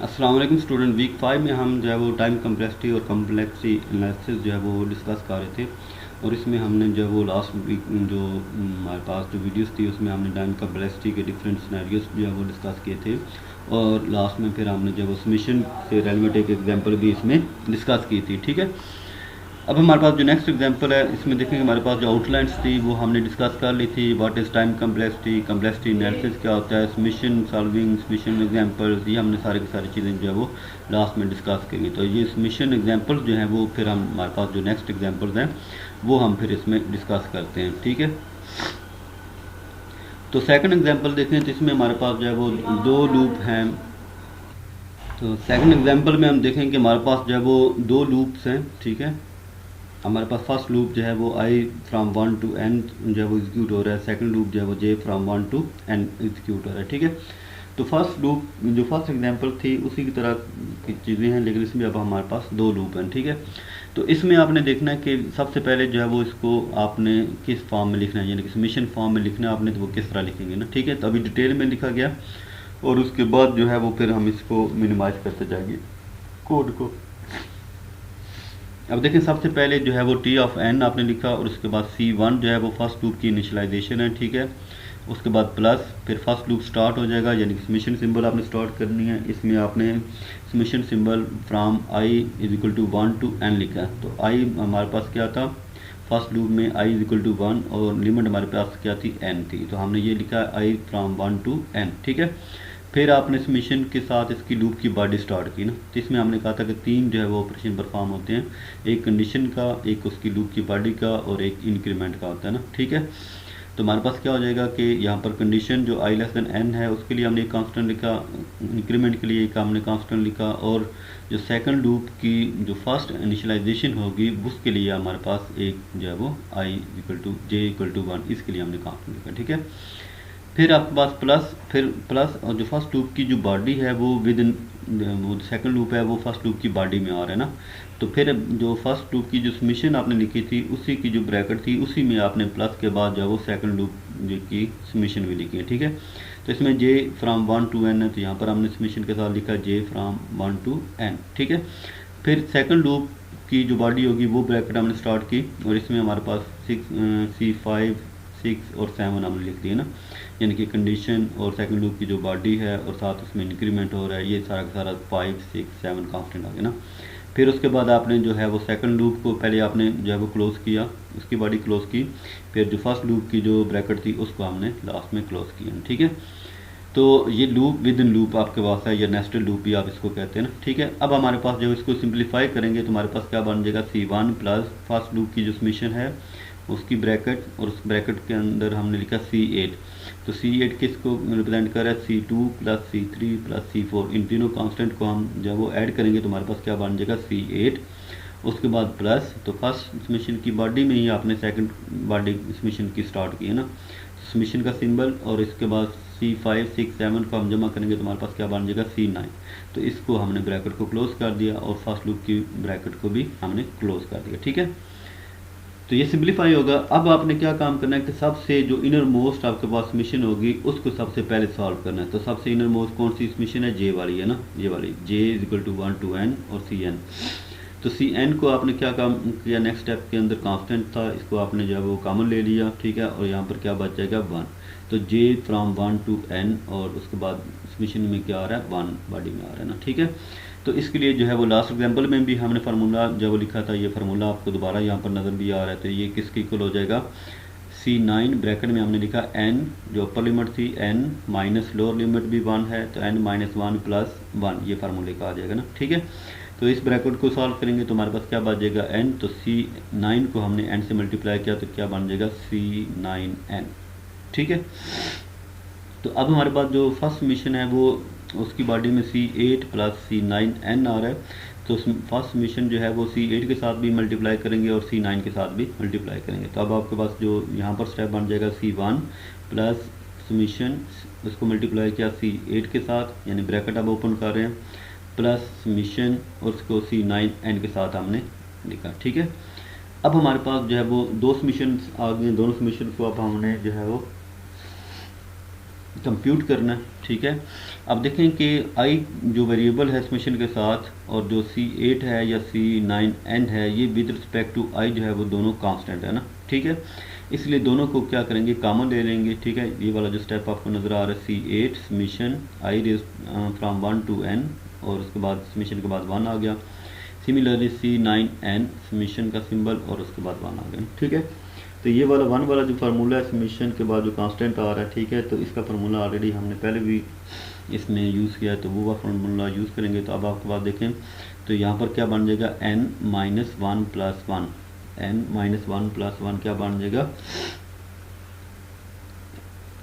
अस्सलाम वालेकुम student. Week 5 में हम जो है वो टाइम कम्प्लेक्सिटी और कम्प्लेक्सिटी एनालिसिस जो है वो डिस्कस कर रहे थे, और इसमें हमने जो है वो लास्ट वीक जो हमारे पास जो वीडियोस थी उसमें हमने टाइम कम्प्लेक्सिटी के डिफरेंट सिनेरियोस जो है वो डिस्कस किए थे, और लास्ट में फिर हमने जो है वो सबमिशन से रेलेवेंट एक एग्जांपल भी इसमें डिस्कस की थी। ठीक है, अब हमारे पास जो नेक्स्ट एग्जांपल है इसमें देखेंगे हमारे पास जो आउटलाइंस थी वो हमने डिस्कस कर ली थी। What is time complexity, complexity analysis क्या होता है, सबमिशन सॉल्विंग, सबमिशन एग्जांपल्स, ये हमने सारी की सारी चीज़ें जो है वो लास्ट में डिस्कस करेंगे। तो ये सबमिशन एग्जांपल्स जो हैं वो फिर हम हमारे पास जो नेक्स्ट एग्जांपल्स हैं वो हम फिर इसमें डिस्कस करते हैं। ठीक है, तो सेकंड एग्जांपल देखें तो इसमें हमारे पास जो है वो दो लूप हैं। तो सेकंड एग्जांपल में हम देखें कि हमारे पास जो है वो दो लूप्स हैं। ठीक है, हमारे पास फर्स्ट लूप जो है वो आई फ्राम 1 टू एन जो है वो एग्जीक्यूट हो रहा है, सेकंड लूप जो है वो जे फ्राम 1 टू एन एग्जीक्यूट हो रहा है। ठीक है, तो फर्स्ट लूप जो फर्स्ट एग्जांपल थी उसी की तरह की चीज़ें हैं, लेकिन इसमें अब हमारे पास दो लूप हैं। ठीक है, तो इसमें आपने देखना है कि सबसे पहले जो है वो इसको आपने किस फॉर्म में लिखना है, यानी कि सबमिशन फॉर्म में लिखना है आपने, तो वो किस तरह लिखेंगे ना। ठीक है, तो अभी डिटेल में लिखा गया और उसके बाद जो है वो फिर हम इसको मिनिमाइज करते जाएंगे कोड को। अब देखें सबसे पहले जो है वो टी ऑफ एन आपने लिखा, और उसके बाद C1 जो है वो फर्स्ट लूप की इनिशियलाइजेशन है। ठीक है, उसके बाद प्लस, फिर फर्स्ट लूप स्टार्ट हो जाएगा, यानी कि सबमिशन सिंबल आपने स्टार्ट करनी है। इसमें आपने submission symbol from i is equal to 1 to n लिखा है। तो आई हमारे पास क्या था फर्स्ट लूप में, आई इज इक्वल टू 1, और लिमिट हमारे पास क्या थी, एन थी, तो हमने ये लिखा है आई फ्राम 1 टू एन। ठीक है, फिर आपने सबमिशन के साथ इसकी लूप की बॉडी स्टार्ट की ना, तो इसमें हमने कहा था कि तीन जो है वो ऑपरेशन परफॉर्म होते हैं, एक कंडीशन का, एक उसकी लूप की बॉडी का, और एक इंक्रीमेंट का होता है ना। ठीक है, तो हमारे पास क्या हो जाएगा कि यहाँ पर कंडीशन जो आई लेस देन एन है उसके लिए हमने एक कांस्टेंट लिखा, इंक्रीमेंट के लिए एक हमने कांस्टेंट लिखा, और जो सेकंड लूप की जो फर्स्ट इनिशियलाइजेशन होगी उसके लिए हमारे पास एक जो है वो I equal to J equal to 1, इसके लिए हमने कांस्टेंट लिखा। ठीक है, फिर आपके पास प्लस, फिर प्लस, और जो फर्स्ट लूप की जो बॉडी है वो विद इन वो सेकंड लूप है वो फर्स्ट लूप की बॉडी में आ रहा है ना, तो फिर जो फर्स्ट लूप की जो सबमिशन आपने लिखी थी उसी की जो ब्रैकेट थी उसी में आपने प्लस के बाद जो है वो सेकंड लूप जो की सबमिशन भी लिखी है। ठीक है, तो इसमें जे फ्राम 1 टू एन है, तो यहाँ पर हमने सबमिशन के साथ लिखा जे फ्राम 1 टू एन। ठीक है, फिर सेकंड लूप की जो बॉडी होगी वो ब्रैकेट हमने स्टार्ट की, और इसमें हमारे पास C5 6 और 7 हमने लिख दिया ना, यानी कि कंडीशन और सेकंड लूप की जो बॉडी है और साथ उसमें इंक्रीमेंट हो रहा है, ये सारा का सारा 5 6 7 कांस्टेंट आ गया ना। फिर उसके बाद आपने जो है वो सेकंड लूप को पहले आपने जो है वो क्लोज़ किया, उसकी बॉडी क्लोज़ की, फिर जो फर्स्ट लूप की जो ब्रैकेट थी उसको हमने लास्ट में क्लोज़ किया। ठीक है, तो ये लूप विद इन लूप आपके पास है, या नेस्टेड लूप भी आप इसको कहते हैं ना। ठीक है, अब हमारे पास जब इसको सिंप्लीफाई करेंगे तो हमारे पास क्या बन जाएगा, C1 प्लस फर्स्ट लूप की जो सबमिशन है उसकी ब्रैकेट, और उस ब्रैकेट के अंदर हमने लिखा C8। तो C8 किसको रिप्रेजेंट कर रहा है, C2 plus C3 plus C4, इन तीनों कांस्टेंट को हम जब वो ऐड करेंगे तो हमारे पास क्या बन जाएगा, C8। उसके बाद प्लस, तो फर्स्ट सबमिशन की बॉडी में ही आपने सेकंड बॉडी सबमिशन की स्टार्ट की है ना, सबमिशन का सिंबल, और इसके बाद C5 6 7 को हम जमा करेंगे तो हमारे पास क्या बन जाएगा, C9। तो इसको हमने ब्रैकेट को क्लोज कर दिया और फर्स्ट लूप की ब्रैकेट को भी हमने क्लोज कर दिया। ठीक है, तो ये सिंप्लीफाई होगा। अब आपने क्या काम करना है कि सबसे जो इनर मोस्ट आपके पास सबमिशन होगी उसको सबसे पहले सॉल्व करना है। तो सबसे इनर मोस्ट कौन सी सबमिशन है, जे वाली है ना, ये वाली, J is equal to 1 to N और C n। तो C n को आपने क्या काम किया, नेक्स्ट स्टेप के अंदर कांस्टेंट था, इसको आपने जो है वो कॉमन ले लिया। ठीक है, और यहाँ पर क्या बच जाएगा 1, तो j फ्राम 1 टू n, और उसके बाद सबमिशन में क्या आ रहा है 1 बॉडी में आ रहा है ना। ठीक है, तो इसके लिए जो है वो लास्ट एग्जांपल में भी हमने फार्मूला जब वो लिखा था, ये फार्मूला आपको दोबारा यहाँ पर नज़र भी आ रहा है। तो ये किसके इक्वल हो जाएगा, C9 ब्रैकेट में हमने लिखा n, जो अपर लिमिट थी n माइनस लोअर लिमिट भी 1 है, तो n माइनस 1 प्लस 1, ये फार्मूले का आ जाएगा ना। ठीक है, तो इस ब्रैकेट को सॉल्व करेंगे तो हमारे पास क्या बच जाएगा n, तो C9 को हमने n से मल्टीप्लाई किया तो क्या बन जाएगा C9n। ठीक है, तो अब हमारे पास जो फर्स्ट मिशन है वो उसकी बॉडी में C8 प्लस C9n आ रहा है, तो फर्स्ट मिशन जो है वो C8 के साथ भी मल्टीप्लाई करेंगे और C9 के साथ भी मल्टीप्लाई करेंगे। तो अब आपके पास जो यहाँ पर स्टेप बन जाएगा C1 प्लस सबमिशन, उसको मल्टीप्लाई किया C8 के साथ, यानी ब्रैकेट अब ओपन कर रहे हैं, प्लस सबमिशन और उसको C9n के साथ हमने लिखा। ठीक है, अब हमारे पास जो है वो दो सबमिशन आ गए, दोनों सबमिशन को अब हमने जो है वो कंप्यूट करना है, ठीक है। अब देखें कि आई जो वेरिएबल है समेशन के साथ और जो C8 है या C9n है, ये विद रिस्पेक्ट टू आई जो है वो दोनों कांस्टेंट है ना, ठीक है। इसलिए दोनों को क्या करेंगे, कॉमन ले लेंगे, ठीक है। ये वाला जो स्टेप आपको नज़र आ रहा है C8 summation i raise from 1 to n और उसके बाद समेशन के बाद 1 आ गया। सिमिलरली C9n समेशन का सिंबल और उसके बाद 1 आ गया, ठीक है। तो ये वाला 1 वाला जो फार्मूला है समेशन के बाद जो कांस्टेंट आ रहा है, ठीक है, तो इसका फार्मूला ऑलरेडी हमने पहले भी इसमें यूज़ किया है, तो वो फार्मूला यूज़ करेंगे। तो अब आपके पास देखें तो यहाँ पर क्या बन जाएगा n - 1 + 1, n - 1 + 1 क्या बन जाएगा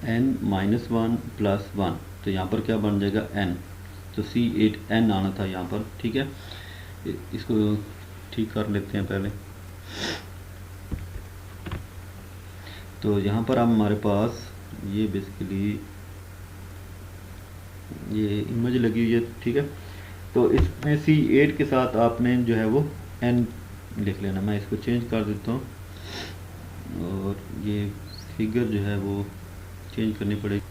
n - 1 + 1, तो यहाँ पर क्या बन जाएगा n, तो C8n आना था यहाँ पर, ठीक है। इसको ठीक कर लेते हैं पहले। तो यहाँ पर अब हमारे पास ये बेसिकली ये इमेज लगी हुई है, ठीक है। तो इसमें C8 के साथ आपने जो है वो n लिख लेना। मैं इसको चेंज कर देता हूँ और ये फिगर जो है वो चेंज करनी पड़ेगी।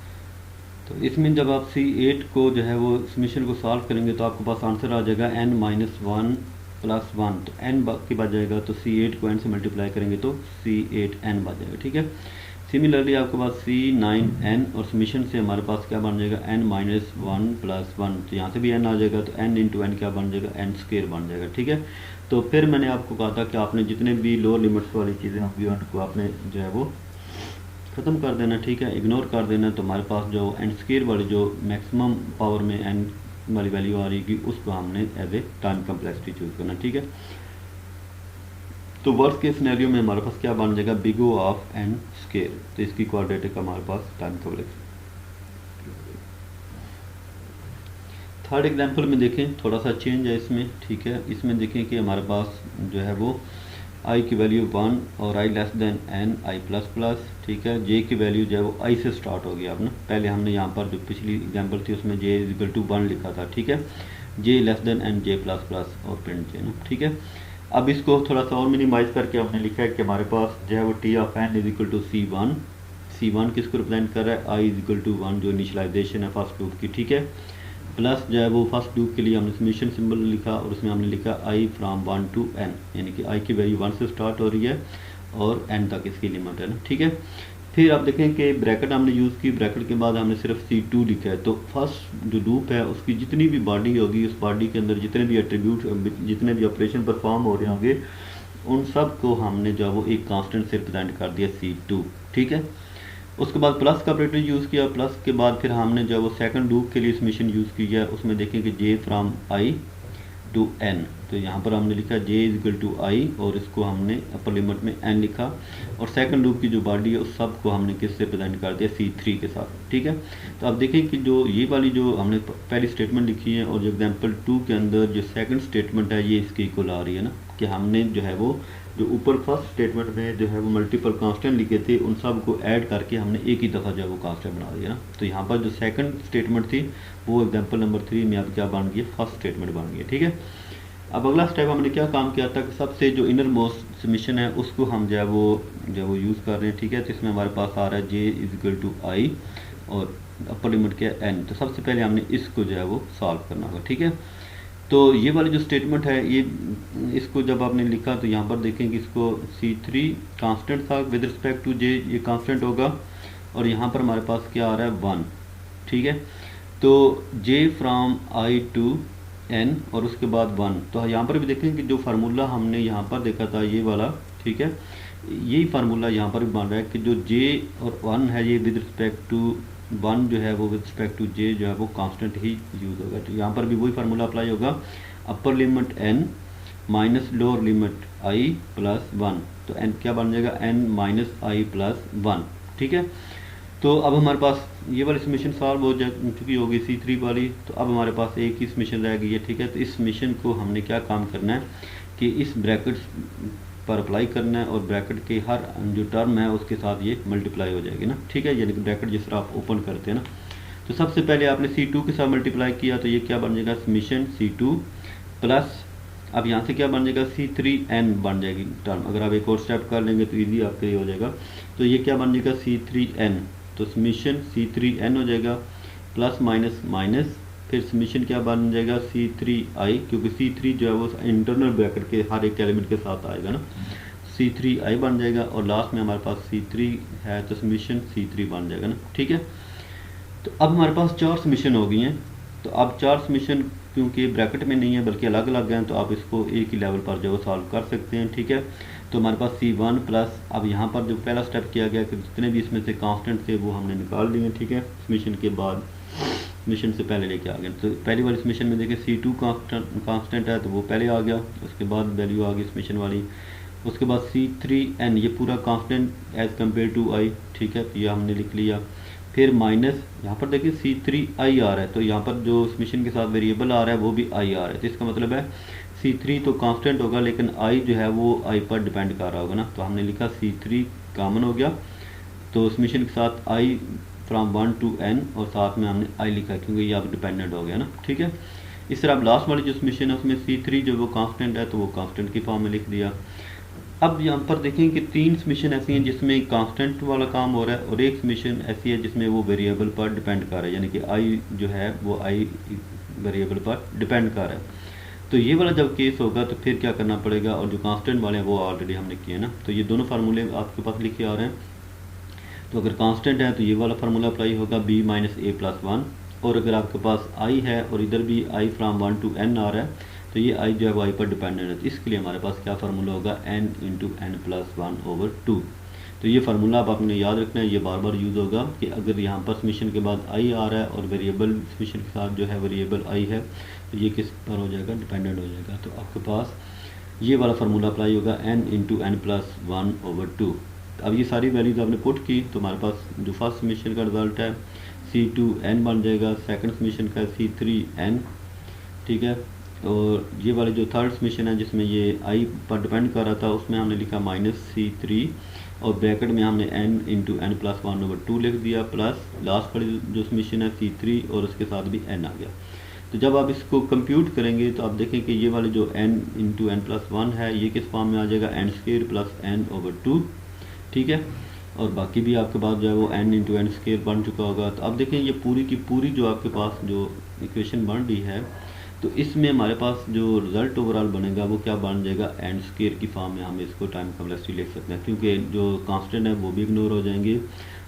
तो इसमें जब आप C8 को जो है वो समेशन को सॉल्व करेंगे तो आपके पास आंसर आ जाएगा n - 1 + 1, तो n की बच जाएगा, तो C8 को n से मल्टीप्लाई करेंगे तो C8n बच जाएगा, ठीक है। सिमिलरली आपके पास C9n और समेशन से हमारे पास क्या बन जाएगा n - 1 + 1, तो यहाँ से भी n आ जाएगा, तो n × n क्या बन जाएगा n² बन जाएगा, ठीक है। तो फिर मैंने आपको कहा था कि आपने जितने भी लोअर लिमिट्स वाली चीज़ें को आपने जो है वो ख़त्म कर देना, ठीक है, इग्नोर कर देना। तो हमारे पास जो n² वाली जो मैक्सिमम पावर में n वाली वैल्यू आ रही है उसको हमने as a time complexity choose करना, ठीक है। तो वर्स्ट के सिनेरियो में हमारे पास क्या बन जाएगा बिग O ऑफ n², तो इसकी क्वाड्रेटिक हमारे पास टाइम कम्प्लेक्सिटी। थर्ड एग्जांपल में देखें थोड़ा सा चेंज है इसमें, ठीक है। इसमें देखें कि हमारे पास जो है वो i की वैल्यू 1 और i less than n i++, ठीक है। j की वैल्यू जो है वो i से स्टार्ट हो गया। अब ना पहले हमने यहाँ पर जो पिछली एग्जांपल थी उसमें j = 1 लिखा था, ठीक है, j less than n j++ और प्रिंट j ना, ठीक है। अब इसको थोड़ा सा और मिनिमाइज करके हमने लिखा है कि हमारे पास जो है वो t of n = C1, C1 किसको रिप्रेजेंट कर रहा है i = 1 जो इनिशियलाइजेशन है फर्स्ट लूप की, ठीक है, प्लस जो है वो फर्स्ट लूप के लिए हमने समेशन सिंबल लिखा और उसमें हमने लिखा i फ्राम 1 to n, यानी कि i की वैल्यू 1 से स्टार्ट हो रही है और n तक इसकी लिमिट है ना, ठीक है। फिर आप देखें कि ब्रैकेट हमने यूज़ की, ब्रैकेट के बाद हमने सिर्फ C2 लिखा है। तो फर्स्ट जो लूप है उसकी जितनी भी बॉडी होगी उस बॉडी के अंदर जितने भी एट्रीब्यूट जितने भी ऑपरेशन परफॉर्म हो रहे होंगे उन सब को हमने जो वो एक कांस्टेंट से रिप्रेजेंट कर दिया C2, ठीक है। उसके बाद प्लस का ऑपरेटर यूज़ किया, प्लस के बाद फिर हमने जो वो सेकंड लूप के लिए समेशन यूज़ किया, उसमें देखें कि j from i to n, तो यहाँ पर हमने लिखा j = i और इसको हमने अपर लिमिट में n लिखा और सेकंड लूप की जो बॉडी है उस सब को हमने किससे प्रेजेंट कर दिया C3 के साथ, ठीक है। तो अब देखें कि जो ये वाली जो हमने पहली स्टेटमेंट लिखी है और जो एग्जाम्पल 2 के अंदर जो सेकंड स्टेटमेंट है ये इसके इक्वल आ रही है ना, कि हमने जो है वो जो ऊपर फर्स्ट स्टेटमेंट में जो है वो मल्टीपल कांस्टेंट लिखे थे उन सब को ऐड करके हमने एक ही दफ़ा जो है वो कांस्टेंट बना दिया ना। तो यहाँ पर जो सेकंड स्टेटमेंट थी वो एग्जांपल नंबर 3 में अब क्या बन गई, फर्स्ट स्टेटमेंट बन गई, ठीक है। अब अगला स्टेप हमने क्या काम किया था कि सबसे जो इनर मोस्ट समेशन है उसको हम जो है वो यूज़ कर रहे हैं, ठीक है। तो इसमें हमारे पास आ रहा है j = i और अपर लिमिट क्या है n, तो सबसे पहले हमने इसको जो है वो सॉल्व करना होगा, ठीक है। तो ये वाली जो स्टेटमेंट है ये इसको जब आपने लिखा तो यहाँ पर देखें कि इसको C3 कांस्टेंट था विद रिस्पेक्ट टू j, ये कांस्टेंट होगा और यहाँ पर हमारे पास क्या आ रहा है 1, ठीक है। तो j from i to n और उसके बाद 1, तो यहाँ पर भी देखें कि जो फार्मूला हमने यहाँ पर देखा था ये वाला, ठीक है, यही फार्मूला यहाँ पर भी बन रहा है कि जो j और 1 है ये विद रिस्पेक्ट टू 1 जो है वो विद रिस्पेक्ट टू j जो है वो कांस्टेंट ही यूज़ होगा। तो यहाँ पर भी वही फार्मूला अप्लाई होगा, upper limit n minus lower limit i plus 1, तो n क्या बन जाएगा n - i प्लस 1, ठीक है। तो अब हमारे पास ये वाली समेशन सॉल्व हो जा चुकी होगी C3 वाली, तो अब हमारे पास एक ही समेशन रह गई है, ठीक है। तो इस समेशन को हमने क्या काम करना है कि इस ब्रैकेट पर अप्लाई करना है और ब्रैकेट के हर जो टर्म है उसके साथ ये मल्टीप्लाई हो जाएगी ना, ठीक है, यानी कि ब्रैकेट जिस तरह आप ओपन करते हैं ना। तो सबसे पहले आपने C2 के साथ मल्टीप्लाई किया तो ये क्या बन जाएगा समेशन C2 प्लस अब यहाँ से क्या बन जाएगा C3n बन जाएगी टर्म। अगर आप एक और स्टेप कर लेंगे तो ईजी आपके लिए हो जाएगा। तो ये क्या बन जाएगा C3n, तो समीशन C3n हो जाएगा प्लस माइनस माइनस, फिर समीशन क्या बन जाएगा C3i, क्योंकि C3 जो है वो इंटरनल ब्रैकेट के हर एक एलिमेंट के साथ आएगा ना, C3i बन जाएगा, और लास्ट में हमारे पास C3 है तो समीशन C3 बन जाएगा ना, ठीक है। तो अब हमारे पास 4 समीशन हो गई हैं। तो अब 4 समीशन क्योंकि ब्रैकेट में नहीं है बल्कि अलग अलग हैं, तो आप इसको एक ही लेवल पर जो है सॉल्व कर सकते हैं, ठीक है। तो हमारे पास C1 प्लस, अब यहाँ पर जो पहला स्टेप किया गया कि जितने भी इसमें से कांस्टेंट थे वो हमने निकाल लिए, ठीक है। समीशन के बाद समीशन से पहले लेके आ गए, तो पहली वाली समीशन में देखिए C2 कांस्टेंट है तो वो पहले आ गया, उसके बाद वैल्यू आ गई समीशन वाली, उसके बाद C3n ये पूरा constant as compare to i, ठीक है, तो ये हमने लिख लिया। फिर माइनस यहाँ पर देखिए C3i आ रहा है, तो यहाँ पर जो समीशन के साथ वेरिएबल आ रहा है वो भी i आ रहा है, तो इसका मतलब है C3 तो कांस्टेंट होगा लेकिन i जो है वो i पर डिपेंड कर रहा होगा ना, तो हमने लिखा C3 कॉमन हो गया, तो समीशन के साथ i फ्रॉम 1 to n और साथ में हमने i लिखा है क्योंकि ये अब डिपेंडेंट हो गया ना, ठीक है। इस तरह अब लास्ट वाली जो समीशन है उसमें C3 जो वो कांस्टेंट है तो वो कांस्टेंट की फॉर्म में लिख दिया। अब यहाँ पर देखें कि 3 समीशन ऐसी हैं जिसमें कांस्टेंट वाला काम हो रहा है और एक समीशन ऐसी है जिसमें वो वेरिएबल पर डिपेंड कर रहा है, यानी कि i जो है वो i वेरिएबल पर डिपेंड कर रहा है। तो ये वाला जब केस होगा तो फिर क्या करना पड़ेगा, और जो कांस्टेंट वाले हैं वो ऑलरेडी हमने किए ना, तो ये दोनों फार्मूले आपके पास लिखे आ रहे हैं। तो अगर कांस्टेंट है तो ये वाला फार्मूला अप्लाई होगा b माइनस a प्लस 1, और अगर आपके पास i है और इधर भी i फ्राम 1 to n आ रहा है तो ये i जो है वो i पर डिपेंडेंट है, तो इसके लिए हमारे पास क्या फार्मूला होगा n इंटू n प्लस 1/2। तो ये फार्मूला आप आपने याद रखना है, ये बार बार यूज़ होगा कि अगर यहाँ पर समीशन के बाद i आ रहा है और वेरिएबल समीशन के साथ जो है वेरिएबल i है तो ये किस पर हो जाएगा, डिपेंडेंट हो जाएगा। तो आपके पास ये वाला फार्मूला अप्लाई होगा n इंटू n प्लस 1/2। अब ये सारी वैल्यूज आपने पुट की तो हमारे पास जो फर्स्ट समीशन का रिजल्ट है C2n बन जाएगा, सेकंड समीशन का C3n, ठीक है। और ये वाले जो थर्ड समीशन है जिसमें ये i पर डिपेंड कर रहा था उसमें हमने लिखा माइनस C3 और ब्रैकेट में हमने n इंटू n प्लस 1/2 लिख दिया, प्लस लास्ट वाली जो समीशन है C3 और उसके साथ भी n आ गया। तो जब आप इसको कंप्यूट करेंगे तो आप देखें कि ये वाले जो n इंटू n प्लस 1 है ये किस फॉर्म में आ जाएगा, n² प्लस n/2, ठीक है। और बाकी भी आपके पास जो है वो n इंटू n स्क्वायर बन चुका होगा। तो अब देखें ये पूरी की पूरी जो आपके पास जो इक्वेशन बन रही है तो इसमें हमारे पास जो रिज़ल्ट ओवरऑल बनेगा वो क्या बन जाएगा, n स्क्वायर की फॉर्म में हम इसको टाइम कॉम्प्लेक्सिटी लिख सकते हैं, क्योंकि जो कांस्टेंट है वो भी इग्नोर हो जाएंगे,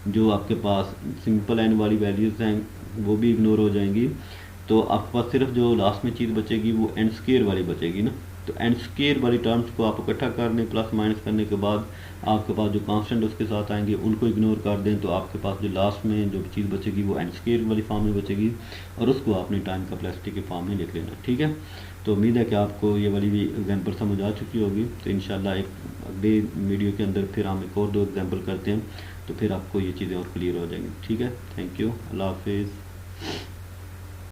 जो आपके पास सिंपल n वाली वैल्यूज़ हैं वो भी इग्नोर हो जाएंगी। तो आपके पास सिर्फ जो लास्ट में चीज़ बचेगी वो n स्क्वायर वाली बचेगी ना। तो n स्क्वायर वाली टर्म्स को आप इकट्ठा कर दें प्लस माइनस करने के बाद आपके पास जो कांस्टेंट उसके साथ आएंगे उनको इग्नोर कर दें, तो आपके पास जो लास्ट में जो चीज़ बचेगी वो n स्क्वायर वाली फॉर्म में बचेगी और उसको आपने टाइम कॉम्प्लेक्सिटी के फॉर्म में लिख लेना, ठीक है। तो उम्मीद है कि आपको ये वाली भी एग्जांपल समझ आ चुकी होगी। तो इंशाल्लाह एक अगले वीडियो के अंदर फिर हम एक और 2 एग्जांपल करते हैं तो फिर आपको ये चीज़ें और क्लियर हो जाएंगी, ठीक है। थैंक यू, अल्लाह हाफिज़।